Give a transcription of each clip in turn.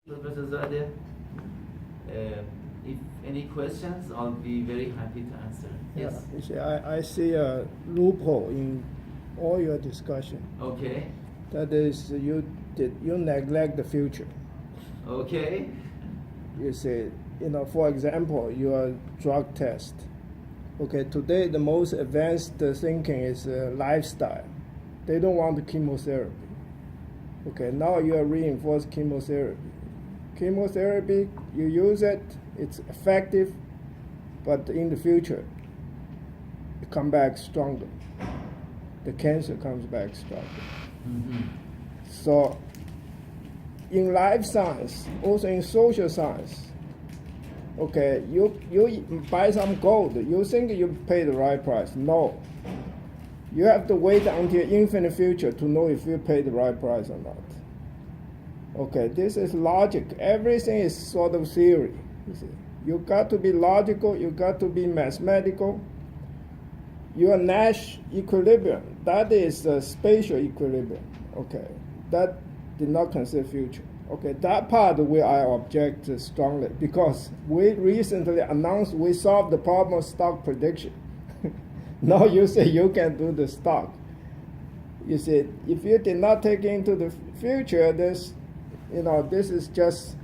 Akbarzadeh. If any questions, I'll be very happy to answer. Yes. Yeah, you see, I see a loophole in all your discussion. Okay. That is, you neglect the future. Okay. You see, for example, your drug test. Okay, today the most advanced thinking is lifestyle. They don't want the chemotherapy. Okay, now you are reinforced chemotherapy. Chemotherapy, you use it, it's effective, but in the future, it comes back stronger. The cancer comes back stronger. Mm-hmm. So, in life science, also in social science, okay, you buy some gold, you think you pay the right price. No. You have to wait until infinite future to know if you pay the right price or not. Okay, this is logic. Everything is sort of theory. You see, you got to be logical. You got to be mathematical. Your Nash equilibrium, that is a spatial equilibrium. Okay, that did not consider future. Okay, that part where I object strongly because we recently announced we solved the problem of stock prediction. Now you say you can do the stock. You see, if you did not take into the future, this is just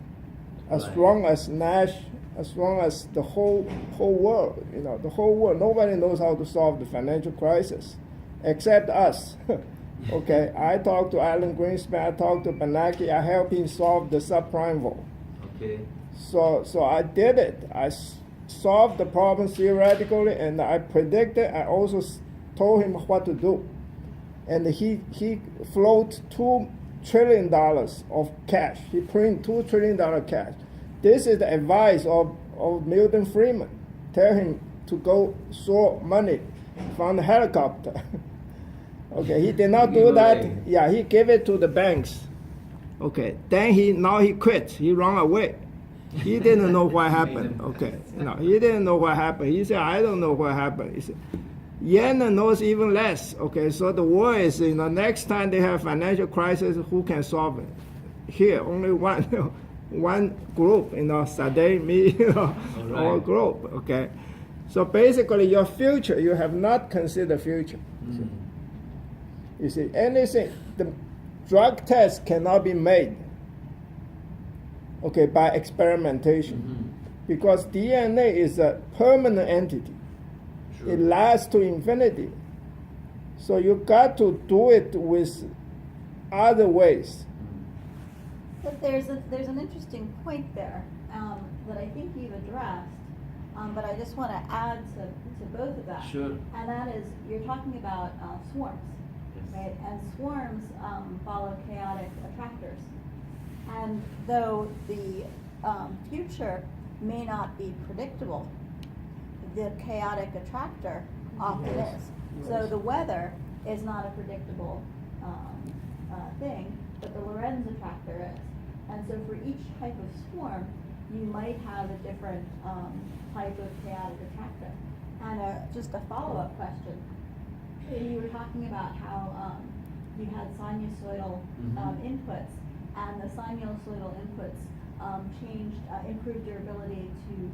as strong as Nash, as strong as the whole world. The whole world. Nobody knows how to solve the financial crisis, except us. Okay, I talked to Alan Greenspan, I talked to Bernanke, I helped him solve the subprime vote. Okay. So I did it. I solved the problem theoretically, and I predicted. I also told him what to do, and he float $2 trillion of cash. He print $2 trillion cash. This is the advice of Milton Friedman. Tell him to go throw money from the helicopter. Okay, he did not do that. Yeah, he gave it to the banks. Okay, then now he quit. He ran away. He didn't know what happened. Okay, he didn't know what happened. He said, I don't know what happened. He said, Yen knows even less. Okay, so the war is, next time they have financial crisis, who can solve it? Here, only one group, Sadeh, me, our group. Okay, so basically, your future, you have not considered future. Mm. You see, anything, the drug test cannot be made. Okay, by experimentation, because DNA is a permanent entity. Sure. It lasts to infinity. So you got to do it with other ways. But there's an interesting point there that I think you've addressed, but I just want to add to both of that. Sure. And that is, you're talking about swarms, yes. Right? And swarms follow chaotic attractors. And though the future may not be predictable, the chaotic attractor often is. Yes. So the weather is not a predictable thing, but the Lorenz attractor is. And so for each type of swarm, you might have a different type of chaotic attractor. And just a follow-up question. You were talking about how you had sinusoidal inputs, and the sinusoidal inputs improved your ability to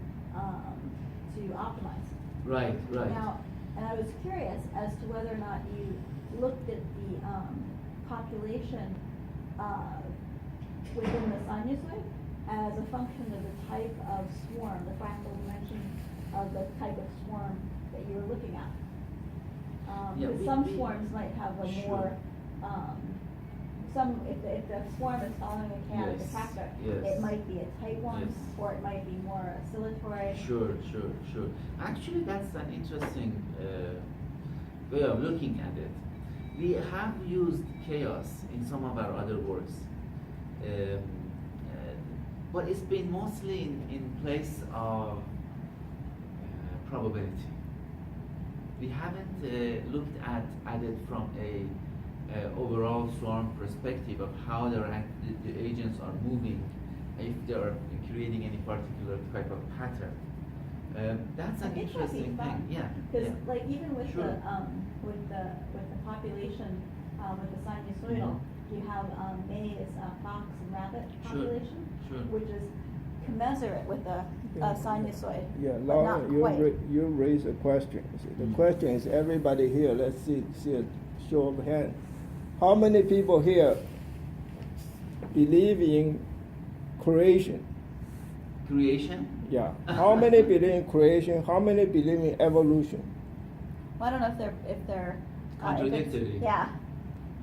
optimize. Right. Now, and I was curious as to whether or not you looked at the population within the sinusoid as a function of the type of swarm, the fractal dimension of the type of swarm that you were looking at. Because some swarms might have a more if the swarm is following a chaotic attractor, it might be a tight one, or it might be more oscillatory. Sure. Actually, that's an interesting way of looking at it. We have used chaos in some of our other works, but it's been mostly in place of probability. We haven't looked at it from a overall swarm perspective of how the agents are moving, if they are creating any particular type of pattern. That's an interesting thing. Yeah. Because like even with the population with the sinusoidal, you have maize, fox, and rabbit Sure, population, sure. which is commensurate with a sinusoid, Yeah, but Laura, not quite. you raise a question. See, the question is, everybody here, let's see a show of hand. How many people here believe in creation? Creation? Yeah. How many believe in creation? How many believe in evolution? Well, I don't know if they're Contradictory. yeah.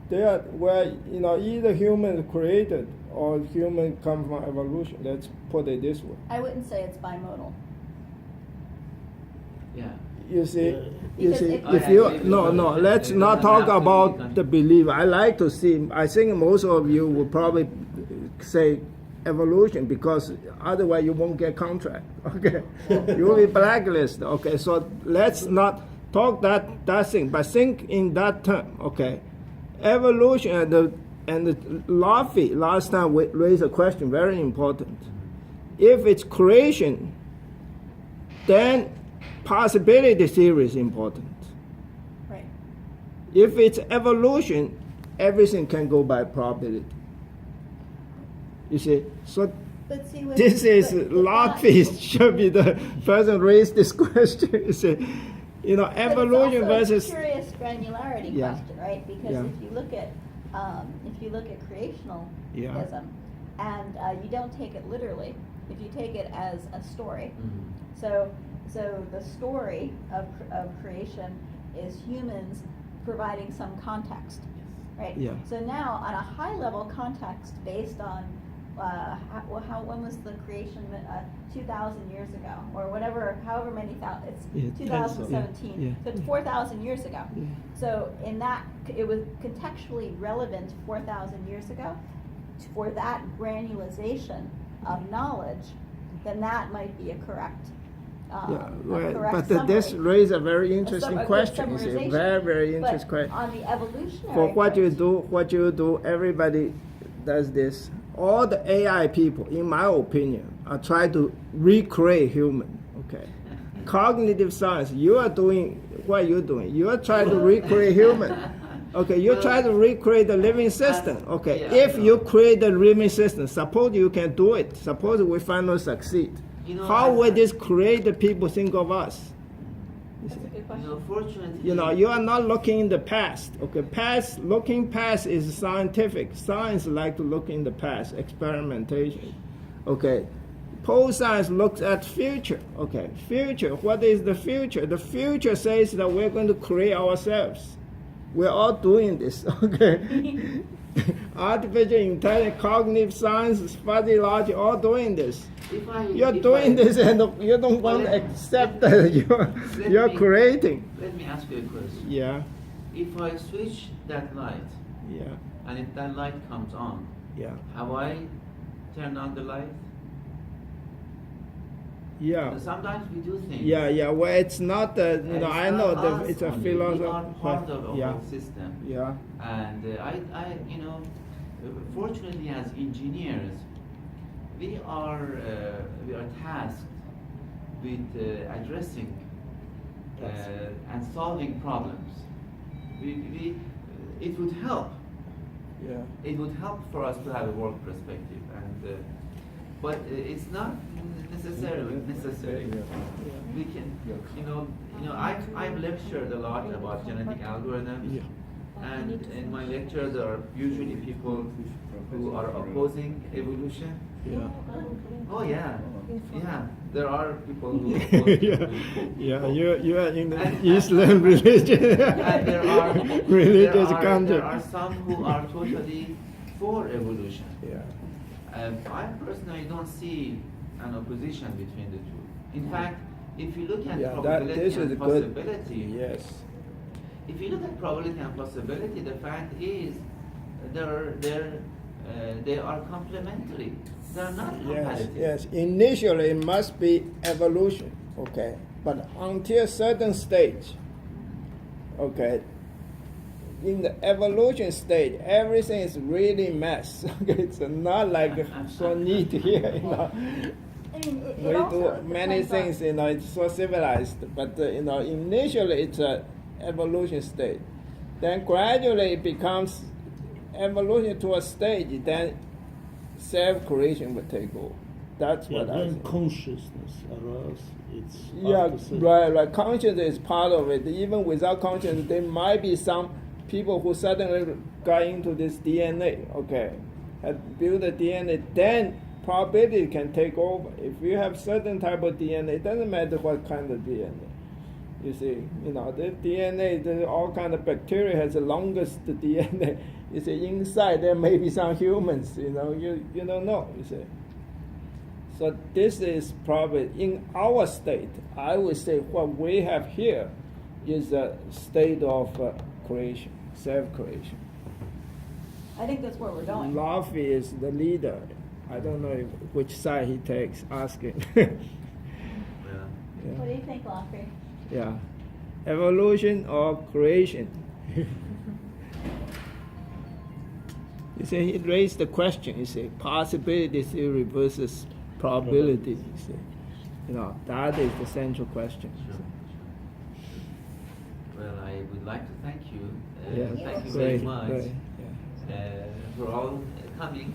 They are, well, either human created or human come from evolution. Let's put it this way. I wouldn't say it's bimodal. Yeah. You see, Yeah. Because if you let's not talk about the belief. I like to see. I think most of you will probably say evolution because otherwise you won't get contract. Okay, you will be blacklisted. Okay, so let's not talk that thing, but think in that term. Okay, evolution and the Laffy last time we raised a question very important. If it's creation, then possibility theory is important. Right. If it's evolution, everything can go by probability. You see, so But see, with, this is but Laffy should be the person raised this question. You see, evolution but it's also versus a curious granularity Yeah. question, right? Because Yeah. if you look at creationalism, Yeah. and you don't take it literally, if you take it as a story, Mhm. so the story of creation is humans providing some context, right? Yeah. So now, on a high level context based on when was the creation? 2,000 years ago, or whatever, however many thousand. It's Yeah, 2017. yeah, So it's 4,000 years ago. Yeah. So in that, it was contextually relevant 4,000 years ago. For that granulization of knowledge, then that might be a correct. Yeah, A well, correct but this summary. raises a very interesting A good question. You see, summarization. very, very But interesting question. on the evolutionary. For what approach- you do, everybody does this. All the AI people, in my opinion, are trying to recreate human. Okay, cognitive science. You are doing what you're doing. You are trying to recreate human. Okay, you try to recreate the living system. Okay, Yeah, if I know. you create the living system, suppose you can do it. Suppose we finally succeed. How will this created people think of us? That's a good question. Fortunately. You are not looking in the past. Okay, looking past is scientific. Science like to look in the past, experimentation. Okay, pole science looks at future. Okay, future. What is the future? The future says that we're going to create ourselves. We're all doing this. Okay, artificial intelligence, cognitive science, fuzzy logic, all doing this. You're doing this and you don't want to accept that you're creating. Let me ask you a question. Yeah, If I switch that light yeah, and if that light comes on, yeah, have I turned on the light? yeah. Sometimes we do things. Yeah. Well, it's not the, and it's I not know us it's a only. We are philosophy. part of the Yeah, whole system. yeah, And fortunately, as engineers, we are tasked with addressing and solving problems. It would help. yeah. It would help for us to have a work perspective, but it's not necessarily necessary. We can, I've lectured a lot about genetic algorithms. Yeah. And in my lecture, there are usually people who are opposing evolution. Yeah. Oh yeah, there are people who oppose Yeah, you are in the Islam religion. And there are religious country. there are some who are totally for evolution. Yeah. I personally don't see an opposition between the two. In fact, if you look at Yeah, probability this is and good. possibility, Yes. if you look at probability and possibility, the fact is they are complementary. They are not competitive. Yes. Initially, it must be evolution. Okay. But until a certain stage, okay, in the evolution stage, everything is really mess. Okay, it's not like so neat here. I mean, it We also do many depends things. on- It's so civilized. But initially, it's a evolution stage. Then gradually, it becomes evolution to a stage, then self-creation will take over. That's Yeah, what I when think. consciousness arises, it's Yeah, opposite. right. Consciousness is part of it. Even without consciousness, there might be some people who suddenly got into this DNA, okay, had built a DNA, then probability can take over. If you have certain type of DNA, it doesn't matter what kind of DNA. You see, the DNA, all kind of bacteria has the longest DNA. You see, inside there may be some humans, you don't know, you see. So this is probably, in our state, I would say what we have here is a state of creation, self-creation. I think that's where we're going. Laffy is the leader. I don't know which side he takes, asking. Yeah. What do you think, Lafrey? Yeah. Evolution or creation? You see, he raised the question, you see, possibility theory versus probability, you see. That is the central question. Sure. Well, I would like to thank you. Yeah, Thank you great, very much great, for all coming.